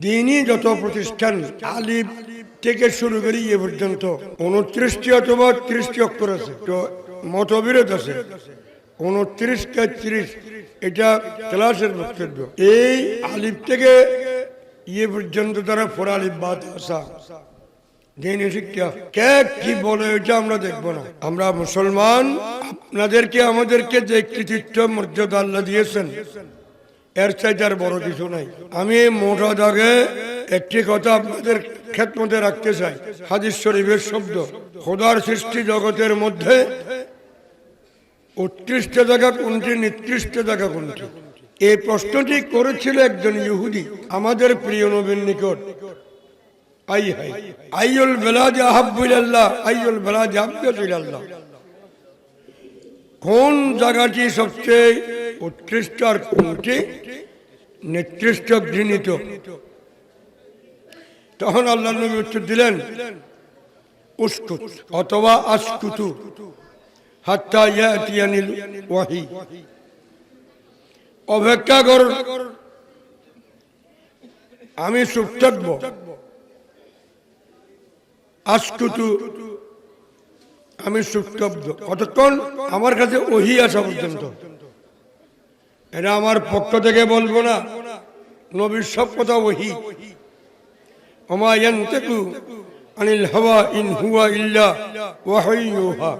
দিনই যত প্রতিষ্ঠান আলিফ থেকে শুরু করি এ পর্যন্ত 29টি অথবা 30টি অক্ষর আছে, তো মতবিরোধ আছে। 29 কে 30 এটা ক্লাসের বক্তব্য। এই আলিফ থেকে ইয়ে পর্যন্ত তারা ফোর আলিফ বাদ আসা দিন শিক্ষা কে কি বলে এটা আমরা দেখবো না। আমরা মুসলমান, আপনাদেরকে আমাদেরকে যে কৃতিত্ব মর্যাদা আল্লাহ দিয়েছেন এর চাইতে আর বড় কিছু নাই। আমি মোটা দাগে একটি কথা আপনাদের খেদমতে রাখতে চাই। হাদিস শরীফের শব্দ, খোদার সৃষ্টি জগতের মধ্যে উৎকৃষ্ট জায়গা কোনটি, নিকৃষ্ট জায়গা কোনটি? এই প্রশ্নটি করেছিল একজন ইহুদি আমাদের প্রিয় নবীর নিকট। আইয়ুল বেলাদি আহাব্বু ইলাল্লাহ, আইয়ুল বেলাদি আবগাযু ইলাল্লাহ, কোন জায়গাটি সবচেয়ে উৎকৃষ্ট আর কোনটি নিকৃষ্ট ঘৃণিত? তখন আল্লাহ নবী উত্তর দিলেন, উসকুত অথবা আসকুতু হাত্তা ইয়াতিয়ানিল ওয়াহি, অপেক্ষা কর, আমি চুপ থাকবো। আসকুতু, আমি চুপ থাকবো কতক্ষণ? আমার কাছে ওহী আসা পর্যন্ত। এটা আমার পক্ষ থেকে বলবো না, নবীর সব কথা ওহী। ওমা ইয়ানতিকু আনিল হাওয়া ইন হুয়া ইল্লা ওয়াহয়ুন ইউহা,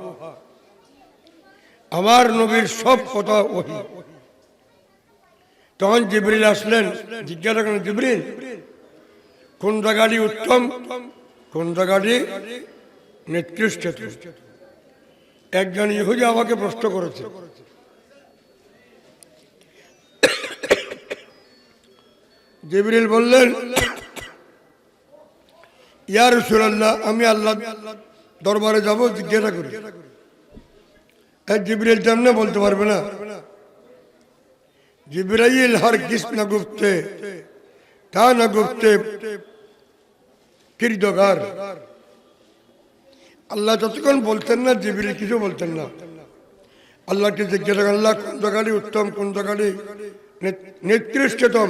আমার নবীর সব কথা ওহী। তখন জিবরিল আসলেন, জিজ্ঞাসা করেন, জিবরিল কোন জায়গাটি উত্তম, কোন জায়গাটি নিকৃষ্ট? একজন ইহুদি আমাকে প্রশ্ন করেছে। জিবরিল বললেন, ইয়া রাসূলুল্লাহ, আমি আল্লাহ দরবারে যাব, জিজ্ঞাসা করি। জিবরিল তেমনি বলতে পারবে না। জিবরাইল হারগিজ না গুফতে তা না গুফতে কিরদগার। আল্লাহ যতক্ষণ বলতেন না, জিবরিল কিছু বলতেন না। আল্লাহকে জিজ্ঞাসা করেন, আল্লাহ কোন জায়গাটি উত্তম, কোন জায়গাটি নিকৃষ্টতম?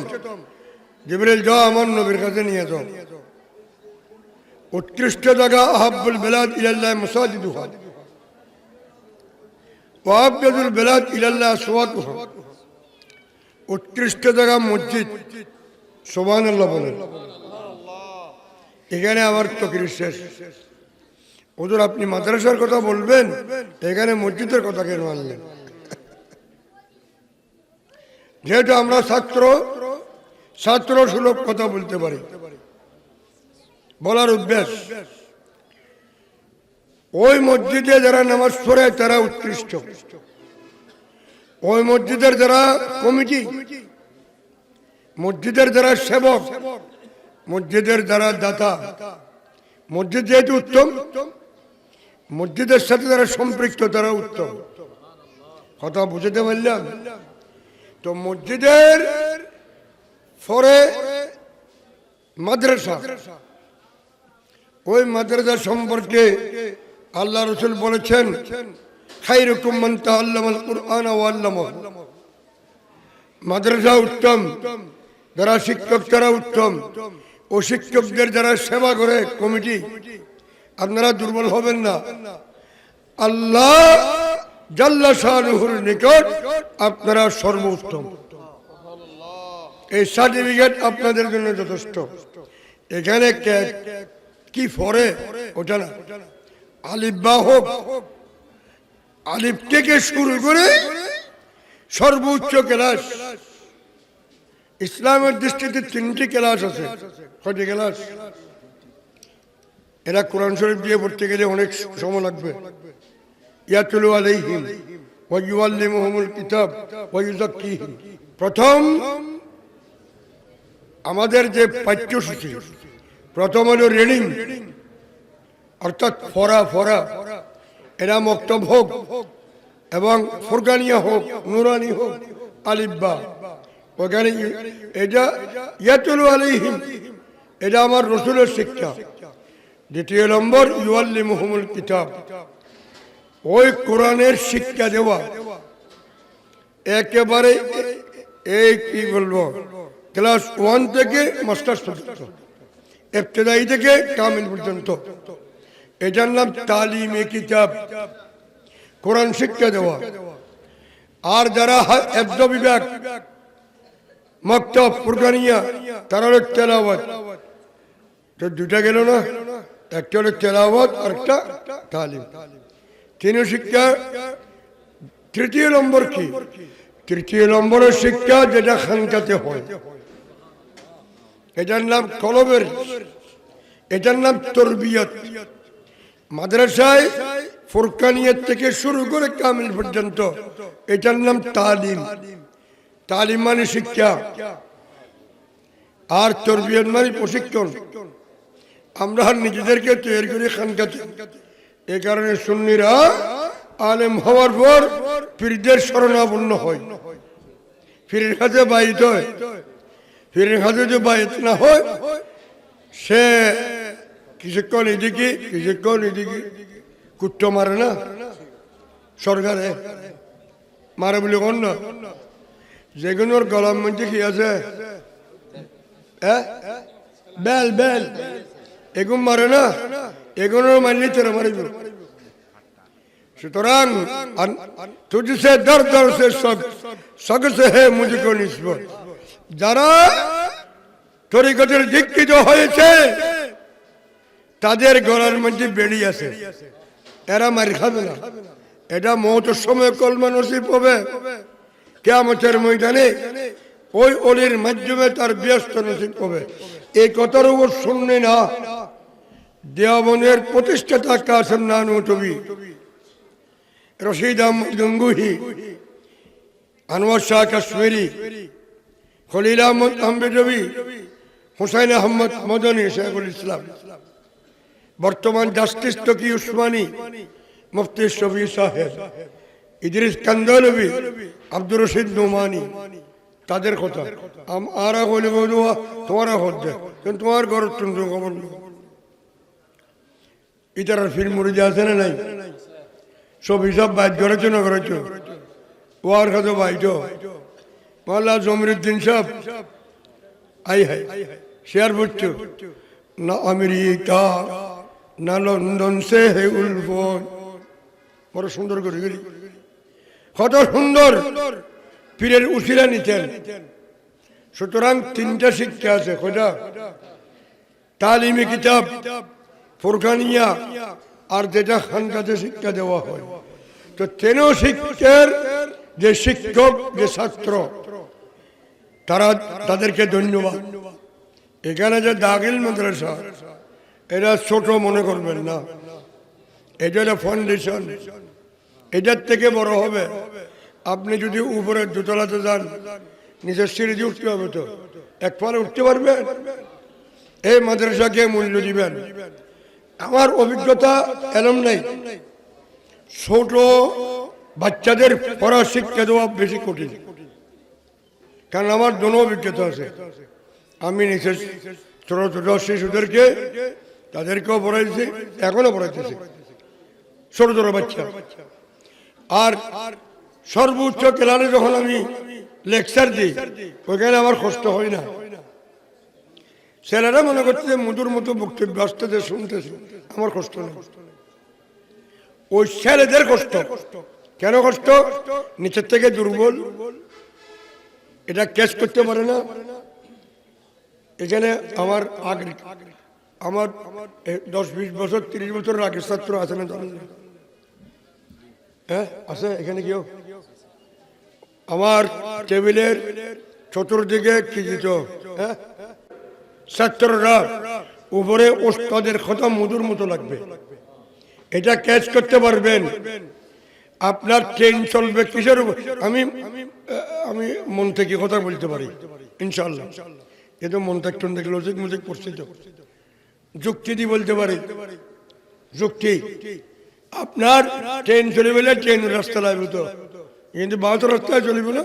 জিবরিল, যাও আমার নবীর কাছে নিয়ে যাও। উৎকৃষ্ট জায়গা আহাব্বুল বেলাদ ইলাল্লাহ মাসাজিদুহা ওয়া আবগাযুল বেলাদ ইলাল্লাহ আসওয়াতুহা, উৎকৃষ্ট জায়গা মসজিদ। সুবহানাল্লাহ বলেন। এখানে আমার তকরীর শেষ। হুজুর আপনি মাদ্রাসার কথা বলবেন, এখানে মসজিদের কথা কেন আনলেন? যেহেতু আমরা ছাত্র সুলভ কথা বলতে পারি, বলার অভ্যাস। ওই মসজিদে যারা নামাজ পড়ে তারা উৎকৃষ্ট। ওই মসজিদের যারা কমিটি, মসজিদের যারা সেবক, মসজিদের যারা দাতা, মসজিদ যেহেতু উত্তম, মসজিদের সাথে যারা সম্পৃক্ত তারা উত্তম। কথা বুঝতে পারলাম তো? মসজিদের পরে মাদ্রাসা, ওই মাদ্রাসা সম্পর্কে আল্লাহ রাসূল বলেছেন, খায়রুকুম মান তাআল্লামাল কুরআন ওয়া আল্লামাহু। মাদ্রাসা উত্তম, যারা শিক্ষক তারা উত্তম। ও শিক্ষকদের যারা সেবা করে কমিটি, আপনারা দুর্বল হবেন না। আল্লাহ জাল্লা শানুহুর নিকট আপনারা সর্বোত্তম। এই সার্টিফিকেট আপনাদের জন্য যথেষ্ট। এখানে কি ফরে ওটা না, আলিফ বা হোক, আলিফ থেকে শুরু করে সর্বোচ্চ ক্লাস। ইসলামের দৃষ্টিতে 3টি ক্লাস আছে। কয়টি ক্লাস? এরা কোরআন শরীফ দিয়ে পড়তে গেলে অনেক সময় লাগবে। ইয়াতুলু আলাইহিম ওয়া ইউআল্লিমুহুমুল কিতাব ওয়া ইউযাক্কিহিম। প্রথম আমাদের যে পাঠ্যসূচি, প্রথম হলো রিডিং, অর্থাৎ ফরা। এরা মক্তব হোক এবং ফুরকানিয়া হোক, নুরানি হোক, আলিফ বা, ওখানে এটা ইয়াতুলু আলাইহিম, এটা আমার রাসূলের শিক্ষা। দ্বিতীয় নম্বর ইউআল্লিমুহুমুল কিতাব, ওই কোরআনের শিক্ষা দেওয়া। একেবারে এই কি বলবো, ক্লাস 1 থেকে মাস্টার্স পর্যন্ত, ইবতেদায়ী থেকে কামিল পর্যন্ত। এটার নাম তালিমে কিতাব, কোরআন শিক্ষা দেওয়া। আর যারা হিফজ বিভাগ, মাকতাব, ফুরকানিয়া, তারা হলো তেলাওয়াত। তো দুটা গেল না, একটা হলো তেলাওয়াত আর একটা তালিম। তিনও শিক্ষা। তৃতীয় নম্বর কি? তৃতীয় নম্বরের শিক্ষা যেটা খানকাতে হয়, এটার নাম কলবের, এটার নাম তরবিয়ত। মাদ্রাসায় ফুরকানিয়াত থেকে শুরু করে কামিল পর্যন্ত এটার নাম তালিম। তালিম মানে শিক্ষা, আর তরবিয়ত মানে প্রশিক্ষণ। আমরা নিজেদেরকে তৈরি করি খানকাতে। এ কারণে সুন্নিরা আলেম হওয়ার পর পীরদের শরণাপন্ন হয়, পীরের কাছে বাইত হয়। পীরের কাছে যদি বাইত না হয়, সে কিছুক্ষণ এদিকে কিছুক্ষণ এদিকে কুট্টো মারে না, সরকারে মারে বলে কোন না। যেগুলোর গলার মধ্যে কি আছে, বেল বেল, এগুলো মারে না, এগুলো মানলে তেরা মারিব। সুতরাং তুঝসে দর দর সে সগ সে হে মুঝকো নিসবত। যারা তরিকতের দীক্ষিত হয়েছে তাদের গলার মধ্যে বেড়ি আছে, এরা মার খাবে না। এটা মওতের সময় কলমা নসিব হবে, কিয়ামতের ময়দানে ওই অলির মাধ্যমে তার ব্যস্ত নসিব হবে। এই কথার উপর শুনলে না দেওবন্দের প্রতিষ্ঠাতা কাসেম নানুতুবি, রশিদ আহমদ গঙ্গুহি, আনোয়ার শাহ কাশ্মীরি, খলিল আহমদ আম্বেদবি, হুসাইন আহমদ মদনী, শেখুল ইসলাম, বর্তমান জাস্টিস তকি উসমানী, মুফতি শফি সাহেব, ইদ্রিস কান্দলবি, আব্দুর রশিদ নোমানি, তাদের কথা আরা হইলে তোমারা হচ্ছে, কিন্তু তোমার ঘর চন্দ্র খবর ইতার ফিল্ম মরিজা আছে না নাই? সব হিসাব বাইট করেছ না করেছ? ওয়ার খাতো বাইট মাল্লা জমিরুদ্দিন সাহেব আই হাই শেয়ার করছো না, আমেরিকা না লন্ডন সে হে উলফোন, বড় সুন্দর করে গেলি, কত সুন্দর পীরের উসিলা নিতেন। সুতরাং তিনটা শিক্ষা আছে, কয়টা? তালিমে কিতাব, ফুরকানিয়া, আর যেটা খানকাতে শিক্ষা দেওয়া হয়। তো তেন শিক্ষার যে শিক্ষক, যে ছাত্র, তারা তাদেরকে ধন্যবাদ। এখানে যে দাখিল মাদ্রাসা, এরা ছোট মনে করবেন না, এটা হলো ফাউন্ডেশন, এটার থেকে বড় হবে। আপনি যদি উপরে দোতলাতে যান, নিজের সিঁড়ি দিয়ে উঠতে হবে, তো এক পালে উঠতে পারবেন? এই মাদ্রাসাকে মূল্য দিবেন। আমার অভিজ্ঞতা এলম নাই, ছোট বাচ্চাদের পড়া শিক্ষা দেওয়া বেশি কঠিন, কারণ আমার দোনো অভিজ্ঞতা আছে। আমি নিজের ছোট ছোট শিশুদেরকে, তাদেরকেও পড়াইছি, এখনো পড়াইতেছি, ছোট ছোট বাচ্চা। আর সর্বোচ্চ ক্লাসে যখন আমি লেকচার দিই, ওইখানে আমার কষ্ট হয় না। ছেলেরা মনে করছে মধুর মতো বক্তব্য আসতেছে, শুনতেছে, আমার কষ্ট নেই। ওই ছেলেদের কষ্ট। কেন কষ্ট? নিচের থেকে দুর্বল, এটা ক্যাচ করতে পারে না। এখানে আমার আগে, আমার 10-20 বছর 30 বছরের আগের ছাত্র আছে না, জানেন? হ্যাঁ আছে এখানে কেউ? আমার টেবিলের চতুর্দিকে কি দিত, হ্যাঁ, ছাত্ররা উপরে ওস্তাদের কথা মধুর মতো লাগবে, এটা ক্যাচ করতে পারবেন। আপনার ট্রেন চলবে কিসের উপর? আমি আমি মন থেকে কথা বলতে পারি ইনশাল্লাহ, কিন্তু মন থেকে দেখে লজিক মুজিক পড়ছি, তো যুক্তি দিয়ে বলতে পারি। যুক্তি, আপনার ট্রেন চলে বলে ট্রেন রাস্তা লাগবে, তো কিন্তু বাস রাস্তায় চলিবে না।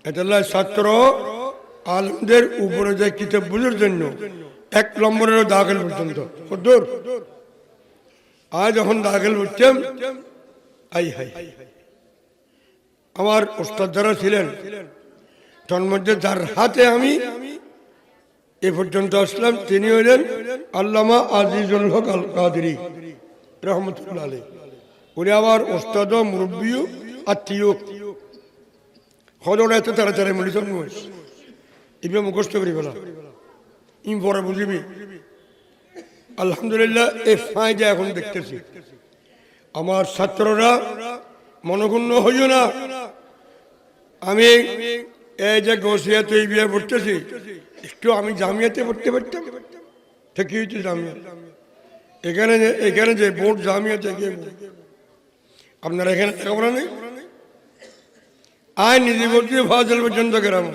এটা ছাত্র আলমদের উপরে যায় কিতাব বুঝার জন্য 1 নম্বরের দাখিল পর্যন্ত দূর। আজ যখন দাখিল হচ্ছেন, আই হাই, আমার ওস্তাদ যারা ছিলেন তার মধ্যে যার হাতে আমি এ পর্যন্ত আসলাম তিনি হইলেন আল্লামা আজিজুল হক আল কাদরি রহমতুল্লাহ আলাইহি। উনি আমার ওস্তাদ মুরব্বী আত্মীয়। হজর এত তাড়াতাড়ি মরিত এবার মুখস্থ করি বলা ইম পরে বুঝিবি। আলহামদুলিল্লাহ এই ফায়দা এখন দেখতেছি। আমার ছাত্ররা মনক্ষুণ্ণ হইও না, আমি এই যে গৌসিয়াতে এই বিয়ে পড়তেছি, একটু আমি জামিয়াতে পড়তে পারতাম, ঠিকই হচ্ছে জামিয়া। এখানে যে বোর্ড জামিয়াতে গিয়ে আপনারা এখানে লেখাপড়া নেই, আয় নিজে বলছি ফাজল পর্যন্ত গেলাম।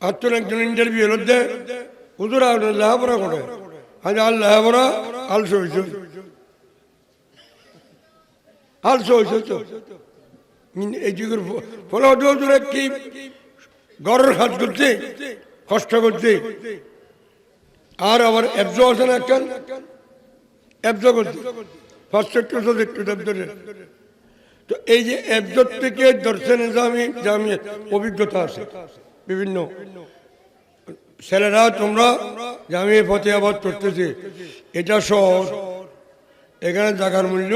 আর তো একজন ইন্টারভিউ হল দে হুজুর আপনার লেখাপড়া করে, আজ আর লেখাপড়া আলসো হয়েছে, আলসো হয়েছে তো এই যুগের ফলে হুজুরে কি ঘরের কাজ করছে, কষ্ট করছে। আর আবার এফজো আছে না, একটা এফজো করছে ফার্স্ট একটু তো এই যে এফজোর থেকে দর্শন জামিয়া অভিজ্ঞতা আছে বিভিন্ন। ছেলেরা তোমরা জামিয়া ফতেহাবাদ করতেছে, এটা শহর, এখানে জায়গার মূল্য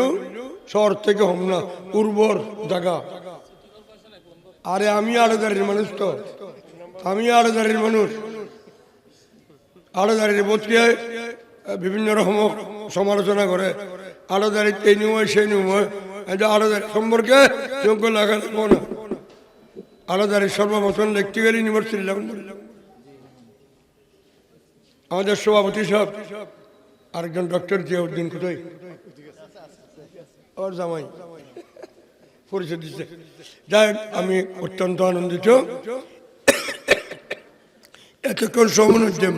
শহর থেকে হম না, উর্বর জায়গা। আরে আমি আড়াদারির মানুষ, তো আমি আড়াদারির মানুষ। আড়াদারির বদকে বিভিন্ন রকম সমালোচনা করে, আড়াদারি এই নিয়ম হয় সেই নিয়ম হয়, আড়াদারি সম্পর্কে যোগ্য লাগাবো না। আড়াদারির সর্বপ্রথম লিখতে গেলে ইউনিভার্সিটি আমাদের সভাপতি সাহেব, আরেকজন ডক্টর জিয়াউদ্দিন কোথায় ওর জামাই পরিচয় দিচ্ছে। যাই আমি অত্যন্ত আনন্দিত এতক্ষণ সমনোদ্যম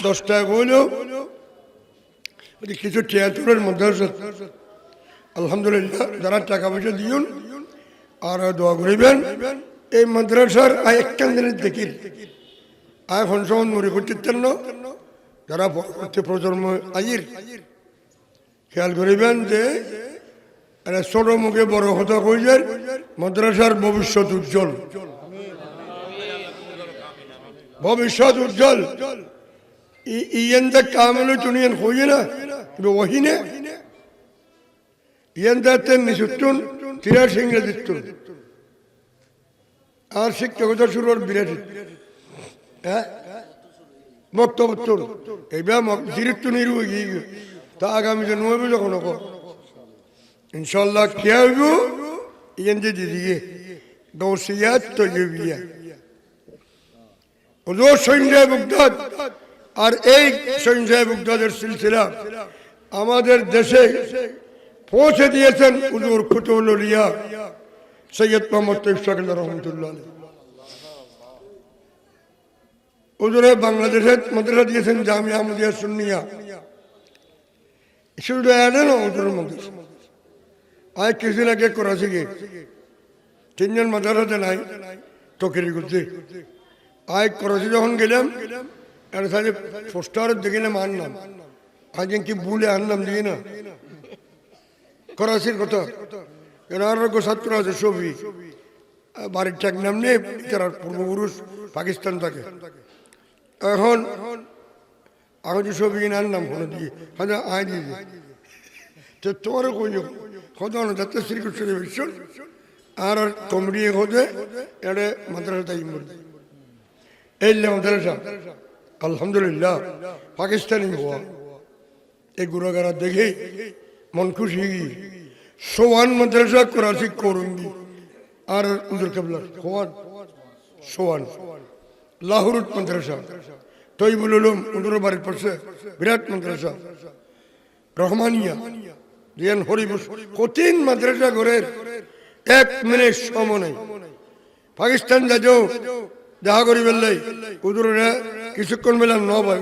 10টায় বলল কিছু টিয়াত্তরের মধ্যে আলহামদুলিল্লাহ যারা টাকা পয়সা দিন আর দোয়া করিবেন। এই মাদ্রাসার একখান দিনের দেখি এখন সমন মনে করতেন না, যারা পরবর্তী প্রজন্ম আইর খেয়াল করিবেন যে ছোট মুখে বড় কথা কইছেন, মাদ্রাসার ভবিষ্যৎ উজ্জ্বল, ভবিষ্যৎ উজ্জ্বল। ইয়েন্দা কামেল চুনিয়েন হইয়ে না ওহি না ইয়েন্দাতেন নিশুতুন তিরা সিংরে দিতুন আর শিক্ষকতা শুরু আর বিরাটি হ্যাঁ বক্তব্য এইবার জিরিত্ব নিরু গিয়ে তা আগামী যে নয় যখন ইনশাল্লাহ কে হইব ইয়েন্দে দিদিয়ে গৌসিয়াত তৈবিয়া হুজুর সঞ্জয় বুগদাদ। আর এই সঞ্জয় বুগদাদের সিলসিলা আমাদের দেশে পৌঁছে দিয়েছেন হুজুর কুতুবুল আউলিয়া সৈয়দ মোহাম্মদ তৈয়ব শাকিল রহমতুল্লাহ আলাইহি। হুজুরে বাংলাদেশের মাদ্রাসা দিয়েছেন জামিয়া আহমদিয়া সুন্নিয়া, শুধু এনে না হুজুরের মাদ্রাসা। আজ কিছুদিন আগে করাচি গিয়ে 3 জন মাদ্রাসাতে নাই তকিরি করছে। আজ করাচি যখন গেলাম পোস্টার দেখিলাম আনলাম, আজ কি ভুলে আনলাম দিয়ে না করাচির কথা। আরোগ্য ছাত্র আছে ছবি, বাড়ির টাক নাম নেই, তারা পূর্বপুরুষ পাকিস্তান থাকে। এখন আমি যে ছবি কিনে আনলাম ফোনে দিয়ে হয়তো আয় দিয়ে তো তোমারও কই হতো না যাতে শ্রীকৃষ্ণ বিশ্ব আর কমেডি হতে এটা মাদ্রাসা তাই এই মাদ্রাসা আলহামদুলিল্লাহ পাকিস্তানি হওয়া এই গুণাগারা দেখে মন খুশি। সোয়ান মাদ্রাসা করাচি করঙ্গি আর উজুর কেবলার সোয়ান লাহোর মাদ্রাসা তৈবুল উলুম উজুর বাড়ির পাশে বিরাট মাদ্রাসা রহমানিয়া রিয়ান হরিবুস কঠিন মাদ্রাসা ঘরের 1 মিনিট সময় নেই। পাকিস্তান যাও দেখা করি বেললাই উজুরা কিছুক্ষণ বেলাম নয়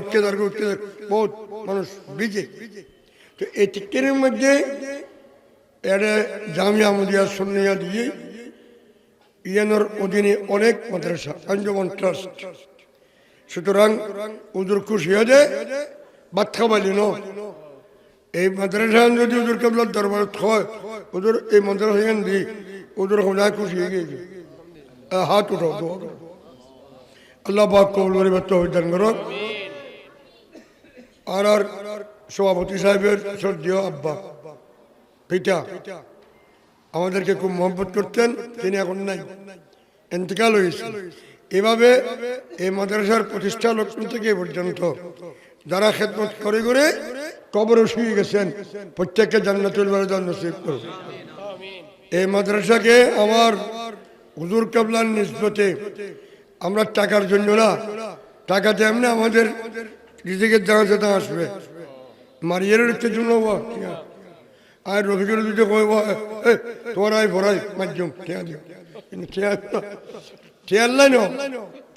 উঠতে বহুত মানুষ বিজে। তো এই টিকের মধ্যে এটা জামিয়া আহমদিয়া সুন্নিয়া দিয়ে ইয়ানোর অধীনে অনেক মাদ্রাসা আঞ্জুমান ট্রাস্ট। সুতরাং উজুর খুশি হয়ে বাদ খাবালি ন এই মাদ্রাসা যদি উজুর কেবলার দরবার হয় উজুর এই মাদ্রাসা দি উজুর খুশি হয়ে গিয়েছে হাত উঠাও দোয়া করো। আল্লাহ পাক কবুল করে তৌফিক দান করো। আর সভাপতি সাহেবের শ্রদ্ধেয় আব্বা পিতা আমাদেরকে খুব মহব্বত করতেন, তিনি এখন নাই, ইন্তেকাল হয়েছে। এভাবে এই মাদ্রাসার প্রতিষ্ঠা লক্ষণ থেকে পর্যন্ত যারা খেদমত করে করে কবরে শুয়ে গেছেন, প্রত্যেককে জান্নাতুল বারদান নসিব করুন। এই মাদ্রাসাকে আমার হুজুর কেবলার নিসবতে আমরা টাকার জন্য না, টাকাতে এমনি আমাদের রিজিকের জায়গা আসবে, মারিয়ার জন্য আর রফিকের দিতে তোমার আয় ভরাই মাধ্যম খেয়াল নাই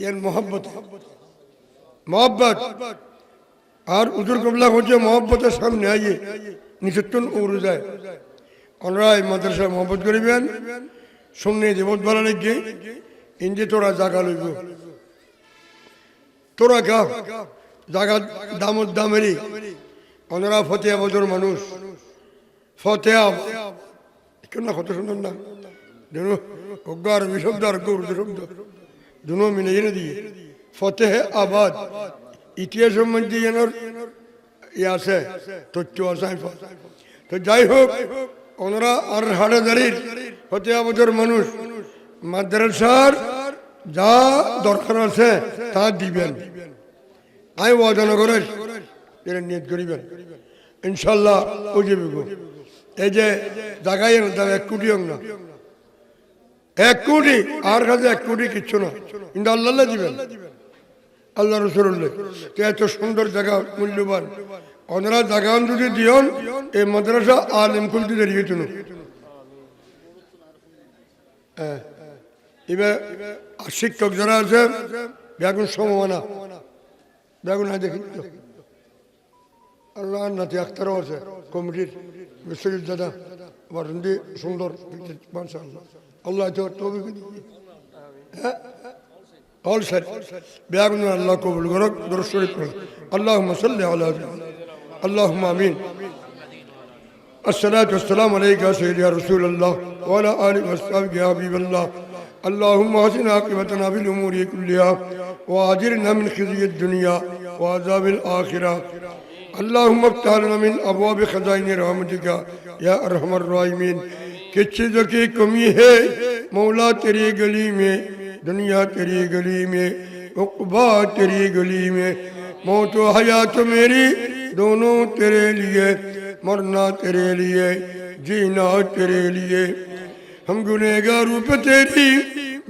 এর মহব্বত আর হুজুর কেবলা হচ্ছে মহব্বতের সামনে আইয়ে নিচেতন উড়ে যায়। ওনারা এই মাদ্রাসা মহব্বত করিবেন, শুনে দেবত ভালো লাগবে। ইন্দি তোরা জাগা লইব, তোরা গা জাগা দামত দামেরই। ওনারা ফতেয়া বদর মানুষ, ফতেয়া কেন কত সুন্দর না অজ্ঞ আরবি শব্দ আর উর্দু শব্দ দুনো মিলে এনে দিয়ে ফতেহ আবাদ ইতিহাস সম্বন্ধে এনার ইয়ে আছে, তথ্য আছে। তো যাই হোক, ওনারা আর হাটাদারির ফতেয়া বদর মানুষ, মাদ্রাসার যা দরকার আছে তা দিবেন। আই ওয়াদানগরের এরা নিয়ত করিবেন ইনশাল্লাহ। ও যে এই যে জায়গায় তার 1 কোটি না, 1 কোটি আর কাছে 1 কোটি কিচ্ছু না, কিন্তু আল্লাহ দিবেন, আল্লাহ রসুল্লাহ। তো এত সুন্দর জায়গা, মূল্যবান ওনারা জায়গা যদি দিয়ন এই মাদ্রাসা আলেম খুলতে দাঁড়িয়ে তুন। হ্যাঁ, এবার শিক্ষক যারা আছে বেগুন সমমানা বেগুন না দেখি আল্লাহ নাতি আখতারও আছে কমিটির বিশ্বজিৎ দাদা আবার সুন্দর আল্লাহ অল স্যার বেগুন আল্লাহ কবুল করক। দরুদ শরীফ পড়ো। আল্লাহুম্মা সাল্লি আলা আল্লাহুম্মা আমিন। الصلاة والسلام عليك يا سيدي يا رسول الله وعلى آله وصحبه يا حبيب الله. اللهم احسن عاقبتنا في الأمور كلها وأجرنا من خزي الدنيا وعذاب الآخرة. اللهم افتح لنا من أبواب خزائن رحمتك يا أرحم الراحمين. किस चीज़ों की कमी है मौला तेरी गली में, दुनिया तेरी गली में, उक़बा तेरी गली में, मौत व हयात मेरी दोनों तेरे लिए, मरना तेरे लिए, जीना तेरे लिए। हम गुनहगारों पे तेरी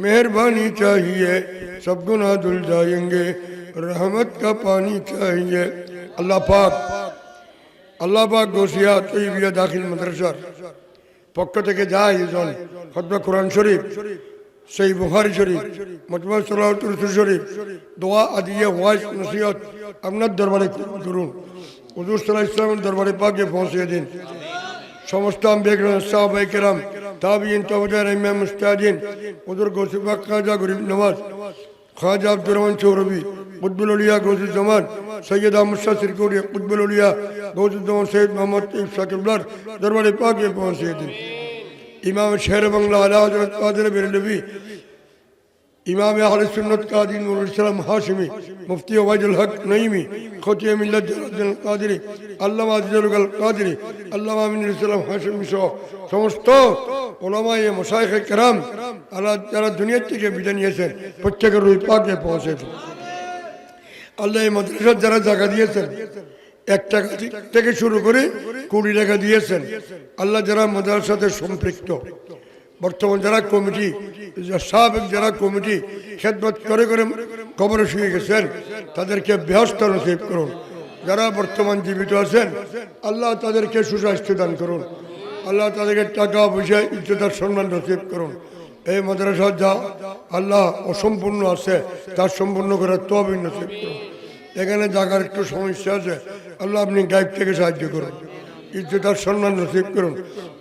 मेहरबानी चाहिए, सब गुनाह धुल जाएंगे, रहमत का पानी चाहिए। अल्लाह पाक गोसिया तैयबिया दाखिल मदरसा পক্ষ থেকে যা আয়োজন খুতবা কোরআন শরীফ, সেই বুখারী শরীফ, মজমুআ সালাওয়াতুর রাসূল শরীফ, দোয়া আদিয়া ওয়াজ নসিহত আপনার দরবারে করুন। হুজুর সাল্লাল্লাহু আলাইহি ওয়াসাল্লামের দরবারে পাকে পৌঁছে দিন। সমস্ত আম্বিয়া কিরাম, সাহাবায়ে কিরাম, তাবিঈন, তাবিঈন, ইমাম মুজতাহিদিন, হুজুর গৌসে পাক খাজা গরিব নওয়াজ, খাজা আব্দুর রহমান চৌরবি, কুতবুল আউলিয়া গৌসুল জামান, সৈয়দ আহমদ শাহ সিরকুরি, কুতবুল আউলিয়া গৌসুল জামান সৈয়দ মোহাম্মদ ইফসাকুল্লাহ দরবারে পাকে পৌঁছে দিন। ইমাম শের বাংলা আলা হযরত কাদের বেরলভী, ইমাম আহলে সুন্নাত কাজী নুরুল ইসলাম হাশিমি, মুফতি ওবায়দুল হক নঈমি, খতিব মিল্লাত জালালউদ্দিন কাদরি, আল্লামা আজিজুল কাদরি, আল্লামা আমিনুল ইসলাম হাশিমি সহ সমস্ত উলামায়ে মাশায়েখে কেরাম যারা দুনিয়া থেকে বিদায় নিয়েছেন প্রত্যেকের রূহ পাকে পৌঁছে দিন। আল্লাহ এই মাদ্রাসার যারা জায়গা দিয়েছেন 1 টাকা থেকে শুরু করে 20 টাকা দিয়েছেন, আল্লাহ যারা মাদ্রাসার সাথে সম্পৃক্ত, বর্তমান যারা কমিটি, সাবেক যারা কমিটি খেদমত করে করে কবরে শুয়ে গেছেন, তাদেরকে বেহেশত নসিব করুন। যারা বর্তমান জীবিত আছেন আল্লাহ তাদেরকে সুস্বাস্থ্য দান করুন। আল্লাহ তাদেরকে টাকা পয়সা ইজ্জত আর সম্মান নসিব করুন। এই মাদ্রাসা যা আল্লাহ অসম্পূর্ণ আছে তার সম্পূর্ণ করার তৌফিক নসিব করুন। এখানে জায়গার একটু সমস্যা আছে, আল্লাহ আপনি গায়েব থেকে সাহায্য করুন, ইজ্জত আর সম্মান নসিব করুন।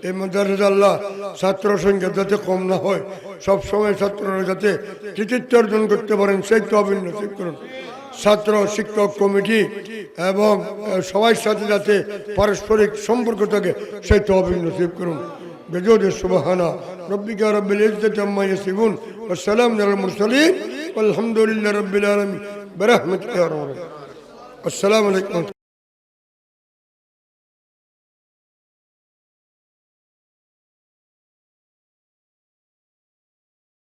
এই মাদ্রাসা আল্লাহ ছাত্র সংখ্যা যাতে কম না হয়, সবসময় ছাত্ররা যাতে কৃতিত্ব অর্জন করতে পারেন সেই তৌফিক নসিব করুন। ছাত্র শিক্ষক কমিটি এবং সবার সাথে যাতে পারস্পরিক সম্পর্ক থাকে সেই তৌফিক নসিব করুন। بجود سبحانه ربك رب العزة عما يصفون والسلام على المرسلين والحمد لله رب العالمين برحمتك يا رب. السلام عليكم.